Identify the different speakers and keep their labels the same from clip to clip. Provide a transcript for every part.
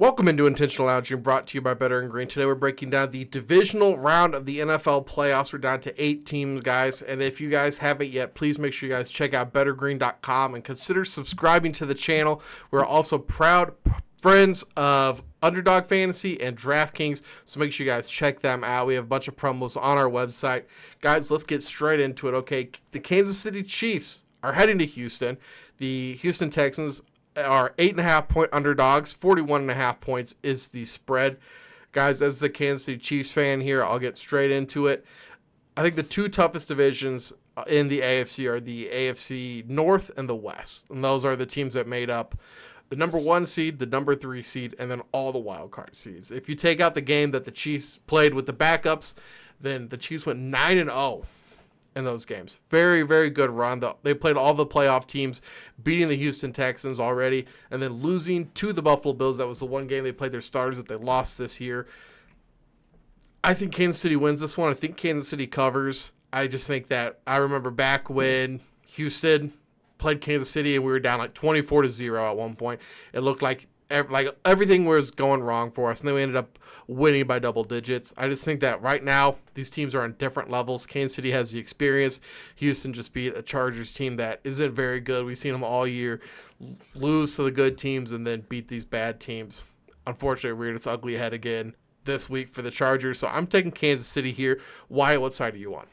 Speaker 1: Welcome into Intentional Lounging, brought to you by Better and Green. Today we're breaking down the divisional round of the NFL playoffs. We're down to 8 teams, guys. And if you guys haven't yet, please make sure you guys check out bettergreen.com and consider subscribing to the channel. We're also proud friends of Underdog Fantasy and DraftKings, so make sure you guys check them out. We have a bunch of promos on our website. Guys, let's get straight into it. Okay, the Kansas City Chiefs are heading to Houston. The Houston Texans are 8.5-point underdogs. 41.5 points is the spread. Guys, as the Kansas City Chiefs fan here, I'll get straight into it. I think the two toughest divisions in the AFC are the AFC North and the West. And those are the teams that made up the number 1 seed, the number 3 seed, and then all the wild card seeds. If you take out the game that the Chiefs played with the backups, then the Chiefs went 9-0 in those games. Very, very good run. They played all the playoff teams, beating the Houston Texans already, and then losing to the Buffalo Bills. That was the one game they played their starters that they lost this year. I think Kansas City wins this one. I think Kansas City covers. I just think that I remember back when Houston played Kansas City and we were down like 24-0 at one point. It looked like everything was going wrong for us, and then we ended up winning by double digits. I just think that right now these teams are on different levels. Kansas City has the experience. Houston just beat a Chargers team that isn't very good. We've seen them all year lose to the good teams and then beat these bad teams. Unfortunately, reared its ugly head again this week for the Chargers. So I'm taking Kansas City here. Wyatt, what side are you on?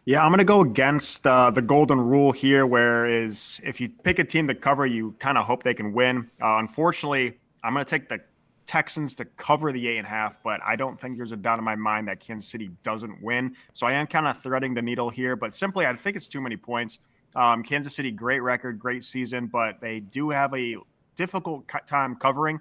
Speaker 2: Yeah, I'm going to go against the golden rule here, whereas if you pick a team to cover, you kind of hope they can win. Unfortunately, I'm going to take the Texans to cover the 8.5, but I don't think there's a doubt in my mind that Kansas City doesn't win. So I am kind of threading the needle here, but simply I think it's too many points. Kansas City, great record, great season, but they do have a difficult time covering.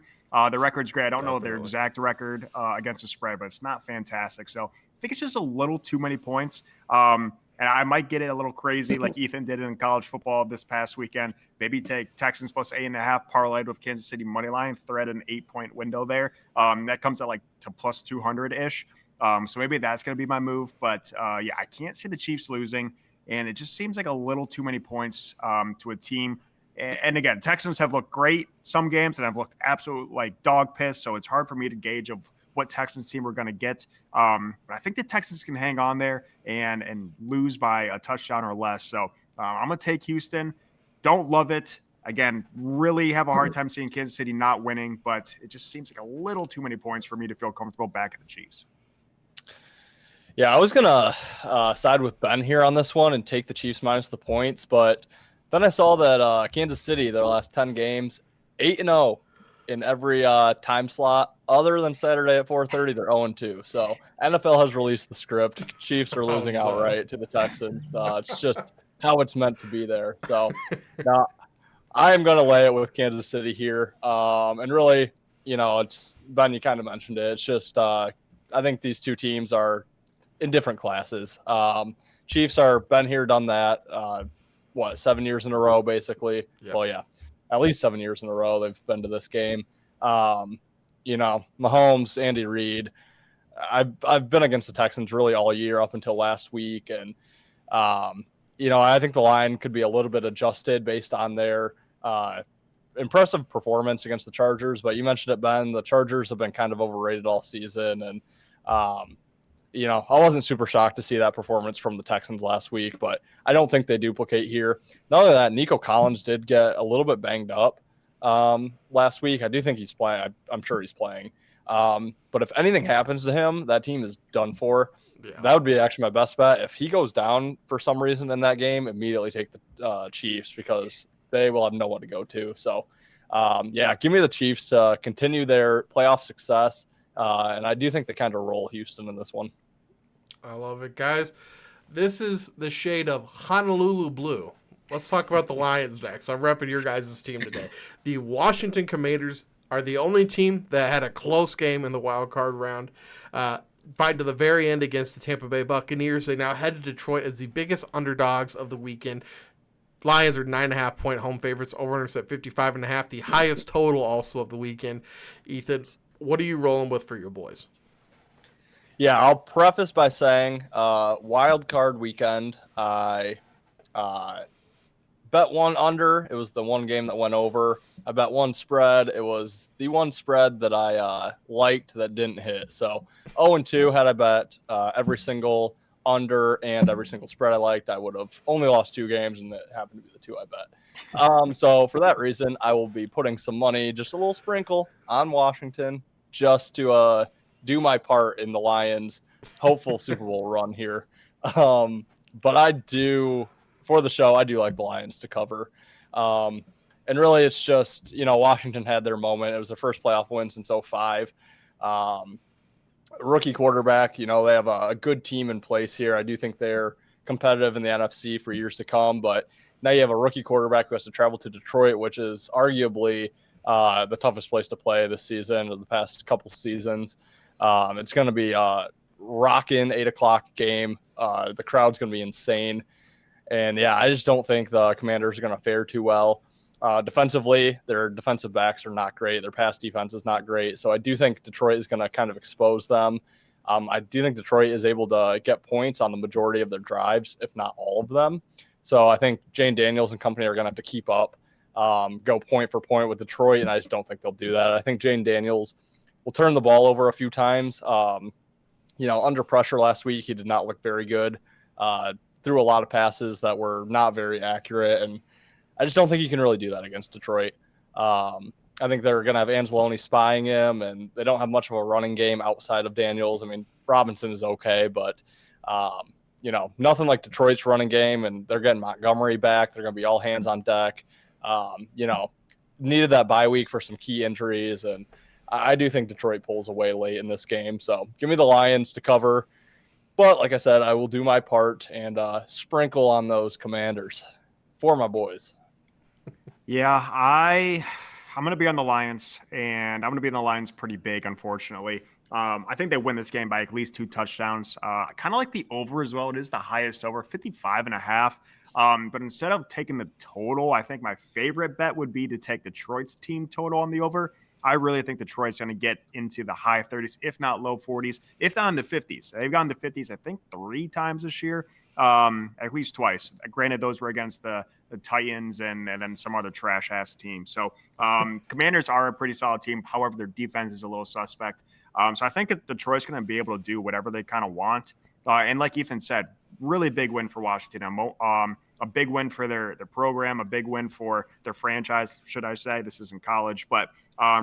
Speaker 2: The record's great. I don't know their exact record against the spread, but it's not fantastic. So I think it's just a little too many points. And I might get it a little crazy like Ethan did in college football this past weekend. Maybe take Texans plus 8.5 parlayed with Kansas City money line, thread an 8-point window there. That comes at like to plus 200-ish. So maybe that's going to be my move. But yeah, I can't see the Chiefs losing. And it just seems like a little too many points to a team. And again, Texans have looked great some games and have looked absolute like dog piss. So it's hard for me to gauge of what Texans team we're going to get. But I think the Texans can hang on there and lose by a touchdown or less. So I'm going to take Houston. Don't love it. Again, really have a hard time seeing Kansas City not winning, but it just seems like a little too many points for me to feel comfortable back at the Chiefs.
Speaker 3: Yeah, I was going to side with Ben here on this one and take the Chiefs minus the points, but then I saw that Kansas City, their last 10 games, 8-0 in every time slot. Other than Saturday at 4:30, they're 0-2. So NFL has released the script. Chiefs are losing outright to the Texans. It's just how it's meant to be there. So now I am going to lay it with Kansas City here. And really, it's Ben, you kind of mentioned it. It's just I think these two teams are in different classes. Chiefs are been here, done that. 7 years in a row, basically. Yep. Well, yeah, at least 7 years in a row they've been to this game. Mahomes, Andy Reid. I've been against the Texans really all year up until last week, and I think the line could be a little bit adjusted based on their impressive performance against the Chargers. But you mentioned it, Ben. The Chargers have been kind of overrated all season, and I wasn't super shocked to see that performance from the Texans last week, but I don't think they duplicate here. Not only that, Nico Collins did get a little bit banged up last week. I do think he's playing. I'm sure he's playing. But if anything happens to him, that team is done for. Yeah. That would be actually my best bet. If he goes down for some reason in that game, immediately take the Chiefs because they will have no one to go to. So, give me the Chiefs to continue their playoff success. And I do think they kind of roll Houston in this one.
Speaker 1: I love it, guys. This is the shade of Honolulu Blue. Let's talk about the Lions next. I'm repping your guys' team today. The Washington Commanders are the only team that had a close game in the wild card round. Fight to the very end against the Tampa Bay Buccaneers. They now head to Detroit as the biggest underdogs of the weekend. Lions are 9.5-point home favorites. Over-unders at 55.5. The highest total also of the weekend. Ethan, what are you rolling with for your boys?
Speaker 3: Yeah, I'll preface by saying wild card weekend, I bet one under. It was the one game that went over. I bet one spread. It was the one spread that I liked that didn't hit. So 0-2 had I bet every single under and every single spread I liked, I would have only lost 2 games, and that happened to be the 2 I bet. So for that reason, I will be putting some money, just a little sprinkle, on Washington, just to do my part in the Lions' hopeful Super Bowl run here. But I do, for the show, I do like the Lions to cover. And really, it's just, Washington had their moment. It was their first playoff win since 2005. Rookie quarterback, they have a good team in place here. I do think they're competitive in the NFC for years to come, but now you have a rookie quarterback who has to travel to Detroit, which is arguably the toughest place to play this season or the past couple seasons. It's going to be a rocking 8 o'clock game. The crowd's going to be insane. And yeah, I just don't think the Commanders are going to fare too well. Defensively, their defensive backs are not great. Their pass defense is not great. So I do think Detroit is going to kind of expose them. I do think Detroit is able to get points on the majority of their drives, if not all of them. So I think Jane Daniels and company are going to have to keep up, go point for point with Detroit, and I just don't think they'll do that. I think Jane Daniels will turn the ball over a few times. Under pressure last week, he did not look very good. Threw a lot of passes that were not very accurate, and I just don't think you can really do that against Detroit. I think they're going to have Anzalone spying him, and they don't have much of a running game outside of Daniels. I mean, Robinson is okay, but, nothing like Detroit's running game, and they're getting Montgomery back. They're going to be all hands on deck. Needed that bye week for some key injuries, and I do think Detroit pulls away late in this game. So give me the Lions to cover. But like I said, I will do my part and sprinkle on those Commanders for my boys.
Speaker 2: Yeah, I'm going to be on the Lions, and I'm going to be on the Lions pretty big, unfortunately. I think they win this game by at least 2 touchdowns. I kind of like the over as well. It is the highest over, 55.5. But instead of taking the total, I think my favorite bet would be to take Detroit's team total on the over. I really think Detroit's going to get into the high 30s, if not low 40s, if not in the 50s. They've gone to 50s, I think, 3 times this year, at least twice. Granted, those were against the Titans and then some other trash-ass team. So Commanders are a pretty solid team. However, their defense is a little suspect. So I think that Detroit's going to be able to do whatever they kind of want. And like Ethan said, really big win for Washington. A big win for their program, a big win for their franchise, should I say. This isn't college, but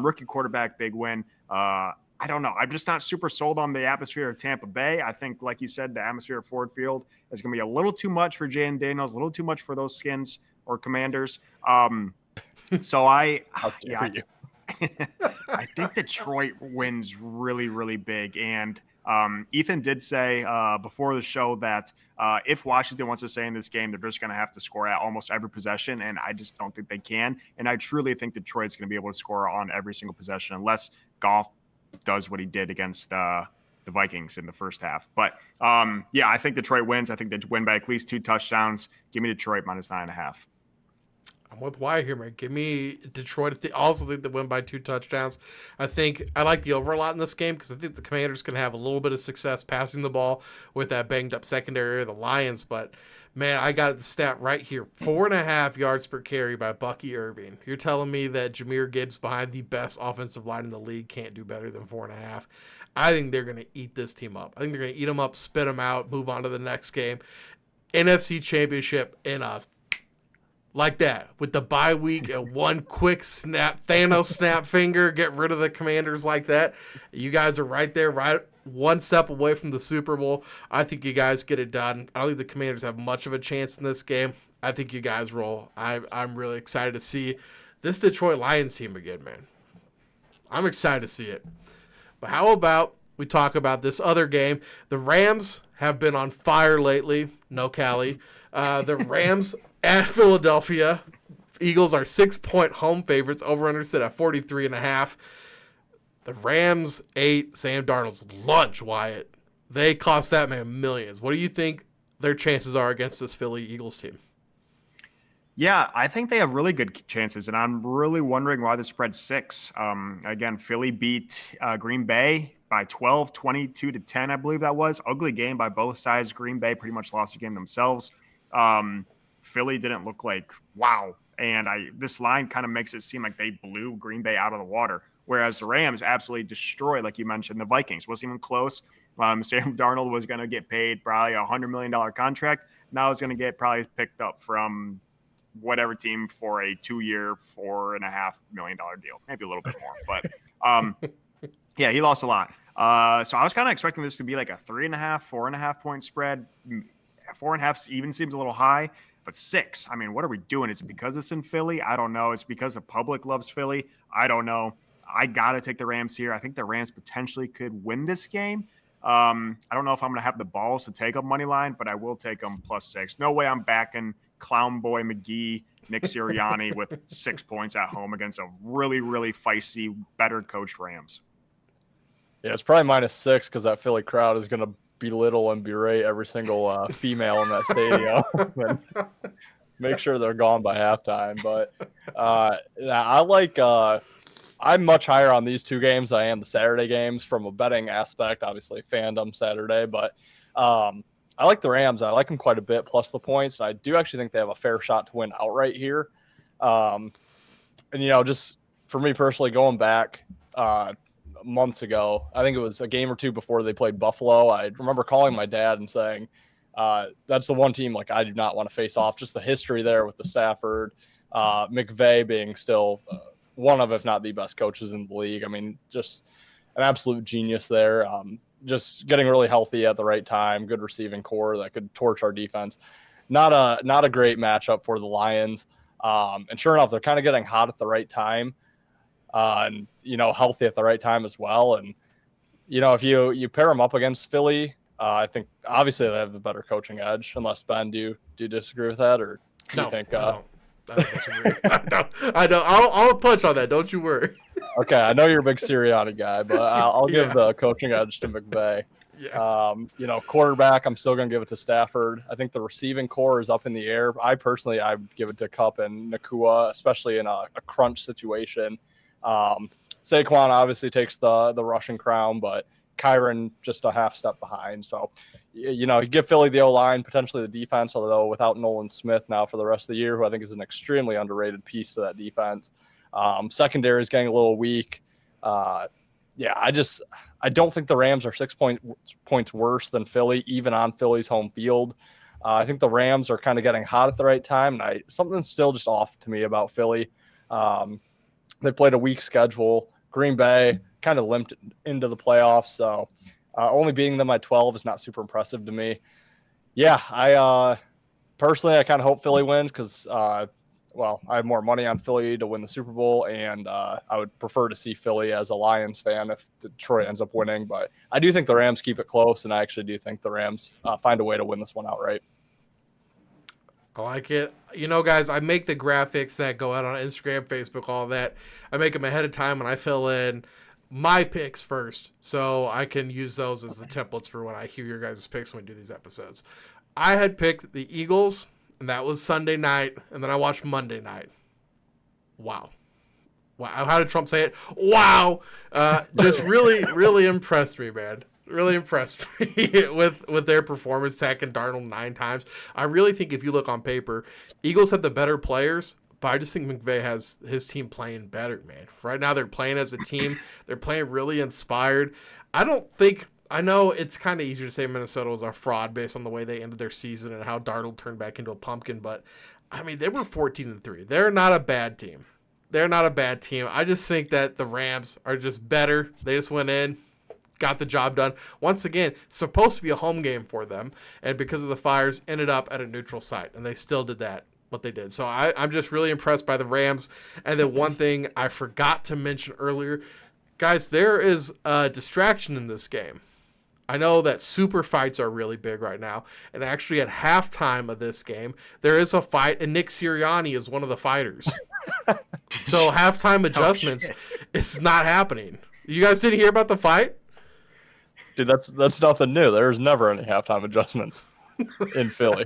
Speaker 2: rookie quarterback, big win. I don't know. I'm just not super sold on the atmosphere of Tampa Bay. I think, like you said, the atmosphere of Ford Field is going to be a little too much for Jayden Daniels, a little too much for those Skins or Commanders. So I think Detroit wins really, really big. And Ethan did say before the show that if Washington wants to stay in this game, they're just going to have to score at almost every possession, and I just don't think they can. And I truly think Detroit's going to be able to score on every single possession unless Goff does what he did against the Vikings in the first half. But, I think Detroit wins. I think they win by at least 2 touchdowns. Give me Detroit minus 9.5.
Speaker 1: I'm with Wyatt here, man. Give me Detroit. I also think they win by 2 touchdowns. I like the over a lot in this game because I think the Commanders can have a little bit of success passing the ball with that banged up secondary of the Lions. But, man, I got the stat right here. 4.5 yards per carry by Bucky Irving. You're telling me that Jahmyr Gibbs behind the best offensive line in the league can't do better than 4.5? I think they're going to eat this team up. I think they're going to eat them up, spit them out, move on to the next game. NFC Championship in a like that, with the bye week and one quick snap, Thanos snap finger, get rid of the Commanders like that. You guys are right there, right one step away from the Super Bowl. I think you guys get it done. I don't think the Commanders have much of a chance in this game. I think you guys roll. I'm really excited to see this Detroit Lions team again, man. I'm excited to see it. But how about we talk about this other game? The Rams have been on fire lately. No Cali. The Rams at Philadelphia. Eagles are 6-point home favorites. Over-under sit at 43.5. The Rams ate Sam Darnold's lunch, Wyatt. They cost that man millions. What do you think their chances are against this Philly Eagles team?
Speaker 2: Yeah, I think they have really good chances, and I'm really wondering why the spread's 6. Again, Philly beat Green Bay by 12, 22-10, I believe that was. Ugly game by both sides. Green Bay pretty much lost the game themselves. Philly didn't look like wow. And this line kind of makes it seem like they blew Green Bay out of the water. Whereas the Rams absolutely destroyed, like you mentioned, the Vikings. Wasn't even close. Sam Darnold was going to get paid probably a $100 million contract. Now he's going to get probably picked up from whatever team for a 2-year, $4.5 million deal, maybe a little bit more. But yeah, he lost a lot. So I was kind of expecting this to be like a 3.5, 4.5 point spread. 4.5 even seems a little high, but 6. I mean, what are we doing? Is it because it's in Philly? I don't know. It's because the public loves Philly. I don't know. I got to take the Rams here. I think the Rams potentially could win this game. I don't know if I'm going to have the balls to take a money line, but I will take them +6. No way I'm backing Clown Boy McGee, Nick Sirianni with 6 points at home against a really, really feisty, better coached Rams.
Speaker 3: Yeah, it's probably -6 because that Philly crowd is going to belittle and berate every single female in that stadium and make sure they're gone by halftime. But I like I'm much higher on these two games than I am the Saturday games from a betting aspect. Obviously, fandom Saturday, but I like the Rams. I like them quite a bit, plus the points. And I do actually think they have a fair shot to win outright here. And, just for me personally, going back months ago, I think it was a game or two before they played Buffalo. I remember calling my dad and saying, that's the one team like I do not want to face off. Just the history there with the Stafford, McVay being still one of, if not the best coaches in the league. I mean, just an absolute genius there. Just getting really healthy at the right time, good receiving core that could torch our defense. Not a great matchup for the Lions. And sure enough, they're kind of getting hot at the right time, and healthy at the right time as well. And if you pair them up against Philly, I think obviously they have the better coaching edge. Unless Ben, do you disagree with that, or do you think?
Speaker 1: I don't disagree. I don't. I'll touch on that. Don't you worry.
Speaker 3: Okay, I know you're a big Sirianni guy, but I'll give the coaching edge to McVay.
Speaker 1: Yeah.
Speaker 3: Quarterback, I'm still going to give it to Stafford. I think the receiving core is up in the air. I would give it to Kupp and Nakua, especially in a crunch situation. Saquon obviously takes the rushing crown, but Kyron just a half step behind. So, you give Philly the O-line, potentially the defense, although without Nolan Smith now for the rest of the year, who I think is an extremely underrated piece to that defense. Secondary is getting a little weak. I don't think the Rams are 6 points worse than Philly, even on Philly's home field. I think the Rams are kind of getting hot at the right time, and something's still just off to me about Philly. They played a weak schedule. Green Bay kind of limped into the playoffs, so only beating them by 12 is not super impressive to me. Yeah, I personally kind of hope Philly wins because, I have more money on Philly to win the Super Bowl, and I would prefer to see Philly as a Lions fan if Detroit ends up winning. But I do think the Rams keep it close, and I actually do think the Rams find a way to win this one outright.
Speaker 1: I like it. Guys, I make the graphics that go out on Instagram, Facebook, all that. I make them ahead of time, and I fill in my picks first, so I can use those as the templates for when I hear your guys' picks when we do these episodes. I had picked the Eagles, and that was Sunday night, and then I watched Monday night. Wow. How did Trump say it? Wow. Just really, really impressed me, man. Really impressed me with their performance, sacking Darnold 9 times. I really think if you look on paper, Eagles have the better players, but I just think McVay has his team playing better, man. Right now they're playing as a team. They're playing really inspired. I know it's kind of easier to say Minnesota was a fraud based on the way they ended their season and how Darnold turned back into a pumpkin, but, I mean, they were 14-3. They're not a bad team. I just think that the Rams are just better. They just went in, got the job done. Once again, supposed to be a home game for them, and because of the fires, ended up at a neutral site, and they still did what they did. So I'm just really impressed by the Rams. And then one thing I forgot to mention earlier, guys, there is a distraction in this game. I know that super fights are really big right now, and actually at halftime of this game, there is a fight, and Nick Sirianni is one of the fighters. So halftime adjustments is not happening. You guys didn't hear about the fight?
Speaker 3: Dude, that's nothing new. There's never any halftime adjustments in Philly.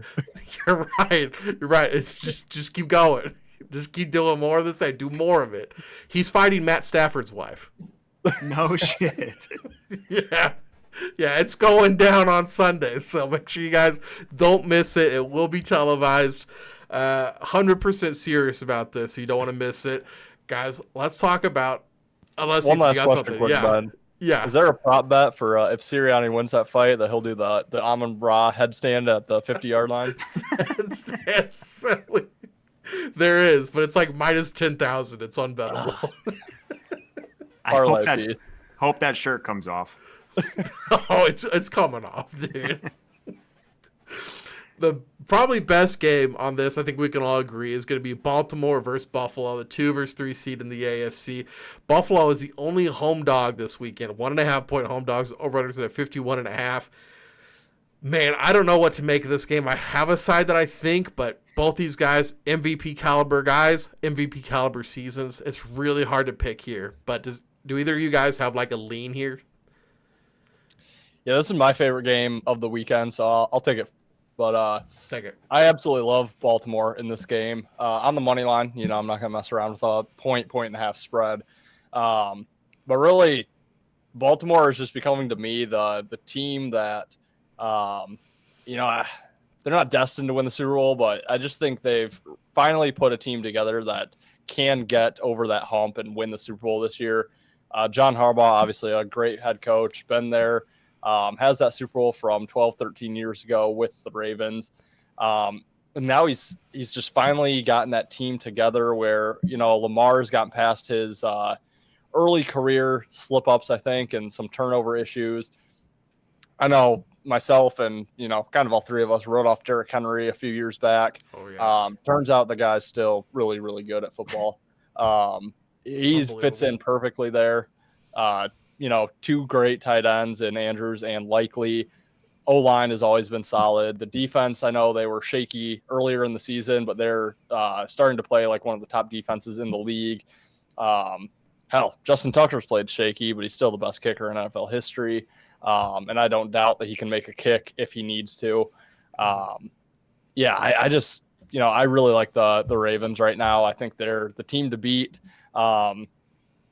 Speaker 1: You're right. It's just keep going. Just keep doing more of the same. Do more of it. He's fighting Matt Stafford's wife.
Speaker 2: No shit.
Speaker 1: Yeah, it's going down on Sunday, so make sure you guys don't miss it. It will be televised. 100% serious about this. So you don't want to miss it. Guys, let's talk about, unless
Speaker 3: One
Speaker 1: you
Speaker 3: last
Speaker 1: got
Speaker 3: question,
Speaker 1: something.
Speaker 3: quick,
Speaker 1: Yeah.
Speaker 3: Ben.
Speaker 1: Yeah.
Speaker 3: Is there a prop bet for if Sirianni wins that fight that he'll do the Amon Ra headstand at the 50-yard line?
Speaker 1: That's silly. There is, but it's like minus 10,000. It's unbettable.
Speaker 2: I hope
Speaker 3: Parlay
Speaker 2: that,
Speaker 3: piece.
Speaker 2: hope that shirt comes off.
Speaker 1: Oh, it's coming off, dude. The probably best game on this, I think we can all agree, is going to be Baltimore versus Buffalo, the 2 versus 3 seed in the AFC. Buffalo is the only home dog this weekend. 1.5 point home dogs, over-unders at 51.5. Man, I don't know what to make of this game. I have a side that I think, but both these guys, MVP caliber guys, MVP caliber seasons. It's really hard to pick here. But do either of you guys have like a lean here?
Speaker 3: Yeah, this is my favorite game of the weekend, so I'll take it. But
Speaker 1: Take it.
Speaker 3: I absolutely love Baltimore in this game. On the money line, I'm not going to mess around with a point and a half spread. But really, Baltimore is just becoming to me the team that, they're not destined to win the Super Bowl, but I just think they've finally put a team together that can get over that hump and win the Super Bowl this year. John Harbaugh, obviously a great head coach, been there. Has that Super Bowl from 12, 13 years ago with the Ravens. And now he's just finally gotten that team together where, Lamar's gotten past his early career slip-ups, I think, and some turnover issues. I know myself and, kind of all three of us wrote off Derrick Henry a few years back.
Speaker 1: Oh, yeah.
Speaker 3: Turns out the guy's still really, really good at football. He fits in perfectly there. 2 great tight ends in Andrews and Likely. O-line has always been solid. The defense, I know they were shaky earlier in the season, but they're starting to play like one of the top defenses in the league. Justin Tucker's played shaky, but he's still the best kicker in NFL history. And I don't doubt that he can make a kick if he needs to. I just, I really like the Ravens right now. I think they're the team to beat.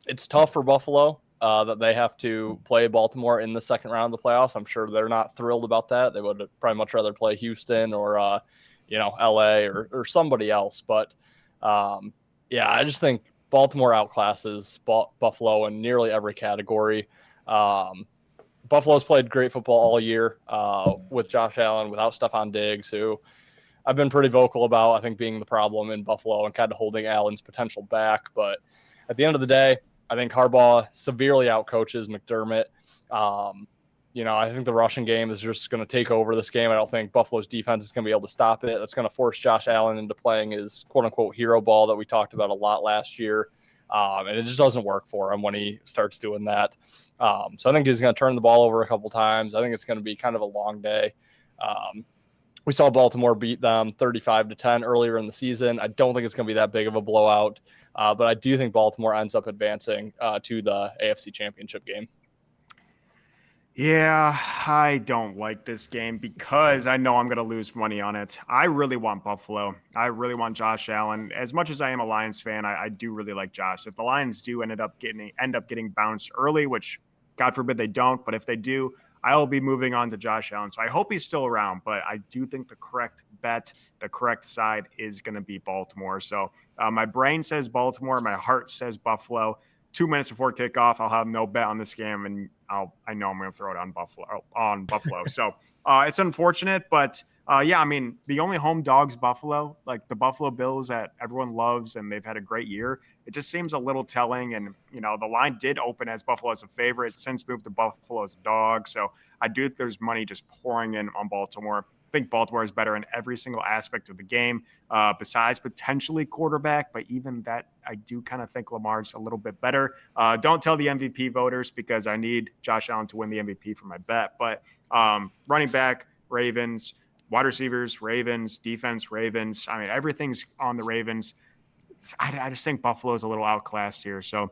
Speaker 3: It's tough for Buffalo. That they have to play Baltimore in the second round of the playoffs. I'm sure they're not thrilled about that. They would probably much rather play Houston or, LA or somebody else. But, I just think Baltimore outclasses Buffalo in nearly every category. Buffalo's played great football all year with Josh Allen, without Stephon Diggs, who I've been pretty vocal about, I think, being the problem in Buffalo and kind of holding Allen's potential back. But at the end of the day, I think Harbaugh severely outcoaches McDermott. I think the rushing game is just going to take over this game. I don't think Buffalo's defense is going to be able to stop it. That's going to force Josh Allen into playing his quote-unquote hero ball that we talked about a lot last year. And it just doesn't work for him when he starts doing that. So I think he's going to turn the ball over a couple times. I think it's going to be kind of a long day. We saw Baltimore beat them 35-10 earlier in the season. I don't think it's going to be that big of a blowout. But I do think Baltimore ends up advancing to the AFC Championship game.
Speaker 2: Yeah, I don't like this game because I know I'm going to lose money on it. I really want Buffalo. I really want Josh Allen. As much as I am a Lions fan, I do really like Josh. If the Lions do end up getting bounced early, which God forbid they don't, but if they do, I'll be moving on to Josh Allen. So I hope he's still around, but I do think the correct bet, the correct side is going to be Baltimore. So my brain says Baltimore. My heart says Buffalo. 2 minutes before kickoff, I'll have no bet on this game, and I know I'm going to throw it on Buffalo. So it's unfortunate, but the only home dog's Buffalo, like the Buffalo Bills that everyone loves, and they've had a great year. It just seems a little telling, and the line did open as Buffalo as a favorite, since moved to Buffalo as a dog. So I do think there's money just pouring in on Baltimore. I think Baltimore is better in every single aspect of the game, besides potentially quarterback. But even that, I do kind of think Lamar's a little bit better. Don't tell the MVP voters, because I need Josh Allen to win the MVP for my bet. But running back, Ravens. Wide receivers, Ravens. Defense, Ravens. I mean, everything's on the Ravens. I just think Buffalo's a little outclassed here. So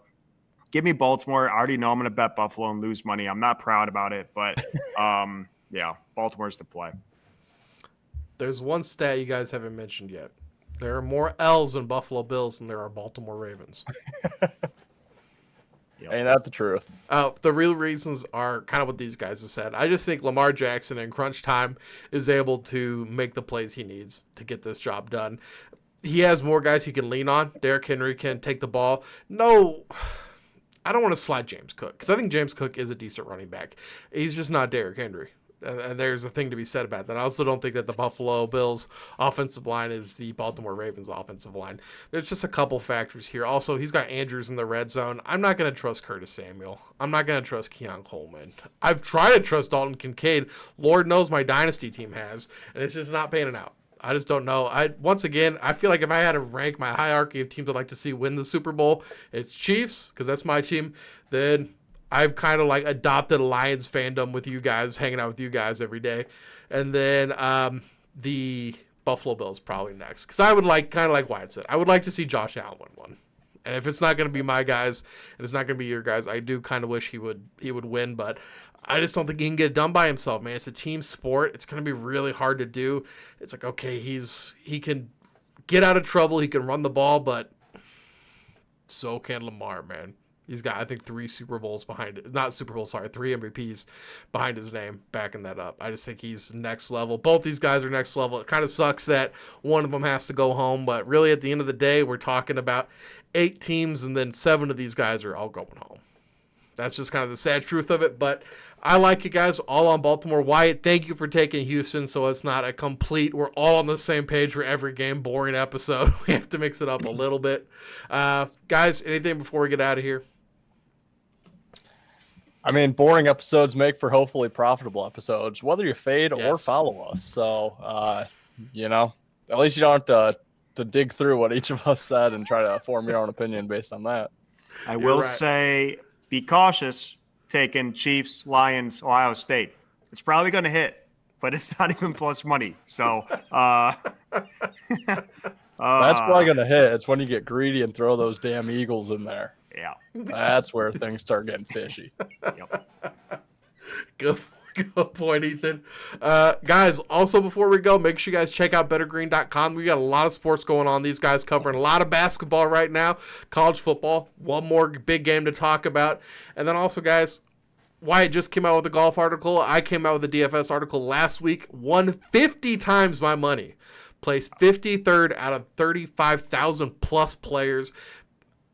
Speaker 2: give me Baltimore. I already know I'm going to bet Buffalo and lose money. I'm not proud about it, but Baltimore's the play.
Speaker 1: There's one stat you guys haven't mentioned yet. There are more L's in Buffalo Bills than there are Baltimore Ravens.
Speaker 2: Yep.
Speaker 3: Ain't that the truth?
Speaker 1: The real reasons are kind of what these guys have said. I just think Lamar Jackson in crunch time is able to make the plays he needs to get this job done. He has more guys he can lean on. Derrick Henry can take the ball. No, I don't want to slide James Cook because I think James Cook is a decent running back. He's just not Derrick Henry. And there's a thing to be said about that. I also don't think that the Buffalo Bills offensive line is the Baltimore Ravens offensive line. There's just a couple factors here. Also, he's got Andrews in the red zone. I'm not going to trust Curtis Samuel. I'm not going to trust Keon Coleman. I've tried to trust Dalton Kincaid. Lord knows my dynasty team has, and it's just not panning out. I just don't know. Once again, I feel like if I had to rank my hierarchy of teams I'd like to see win the Super Bowl, it's Chiefs, because that's my team. Then I've kind of like adopted a Lions fandom with you guys, hanging out with you guys every day. And then the Buffalo Bills probably next. Because I would like, kind of like Wyatt said, I would like to see Josh Allen win one. And if it's not going to be my guys, and it's not going to be your guys, I do kind of wish he would win. But I just don't think he can get it done by himself, man. It's a team sport. It's going to be really hard to do. It's like, okay, he can get out of trouble. He can run the ball, but so can Lamar, man. He's got, I think, 3 Super Bowls behind it. Not Super Bowls, sorry, 3 MVPs behind his name, backing that up. I just think he's next level. Both these guys are next level. It kind of sucks that one of them has to go home, but really at the end of the day, we're talking about 8 teams, and then 7 of these guys are all going home. That's just kind of the sad truth of it, but I like it, guys. All on Baltimore. Wyatt, thank you for taking Houston, so it's not a complete, we're all on the same page for every game, boring episode. We have to mix it up a little bit. Guys, anything before we get out of here?
Speaker 3: I mean, boring episodes make for hopefully profitable episodes, whether you fade or follow us. So, at least you don't have to dig through what each of us said and try to form your own opinion based on that.
Speaker 2: I will say, be cautious taking Chiefs, Lions, Ohio State. It's probably going to hit, but it's not even plus money. So,
Speaker 3: that's probably going to hit. It's when you get greedy and throw those damn Eagles in there.
Speaker 2: Yeah.
Speaker 3: That's where things start getting fishy.
Speaker 2: Yep.
Speaker 1: Good point, Ethan. Guys, also before we go, make sure you guys check out bettergreen.com. We got a lot of sports going on. These guys covering a lot of basketball right now, college football, one more big game to talk about. And then also, guys, Wyatt just came out with a golf article. I came out with a DFS article last week. Won 50 times my money. Placed 53rd out of 35,000 plus players.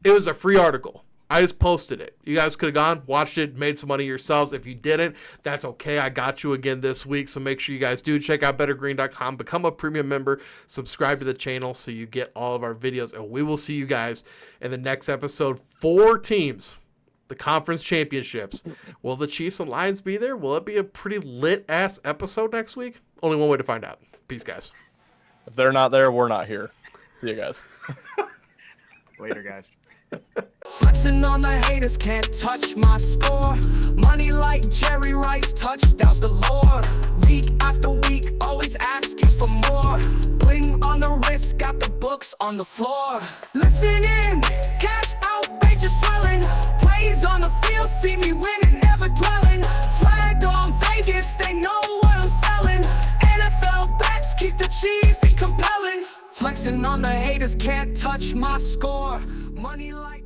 Speaker 1: It was a free article. I just posted it. You guys could have gone, watched it, made some money yourselves. If you didn't, that's okay. I got you again this week. So make sure you guys do check out bettergreen.com. Become a premium member. Subscribe to the channel so you get all of our videos. And we will see you guys in the next episode. 4 teams, the conference championships. Will the Chiefs and Lions be there? Will it be a pretty lit-ass episode next week? Only one way to find out. Peace, guys.
Speaker 3: If they're not there, we're not here. See you guys.
Speaker 2: Later, guys.
Speaker 4: Flexing on the haters, can't touch my score. Money like Jerry Rice, touchdowns galore. Week after week, always asking for more. Bling on the wrist, got the books on the floor. Listen in, cash out, page is swelling. Plays on the field, see me winning, never dwelling. Flag on Vegas, they know what I'm selling. NFL bets keep the cheesy compelling. Flexing on the haters, can't touch my score. Money like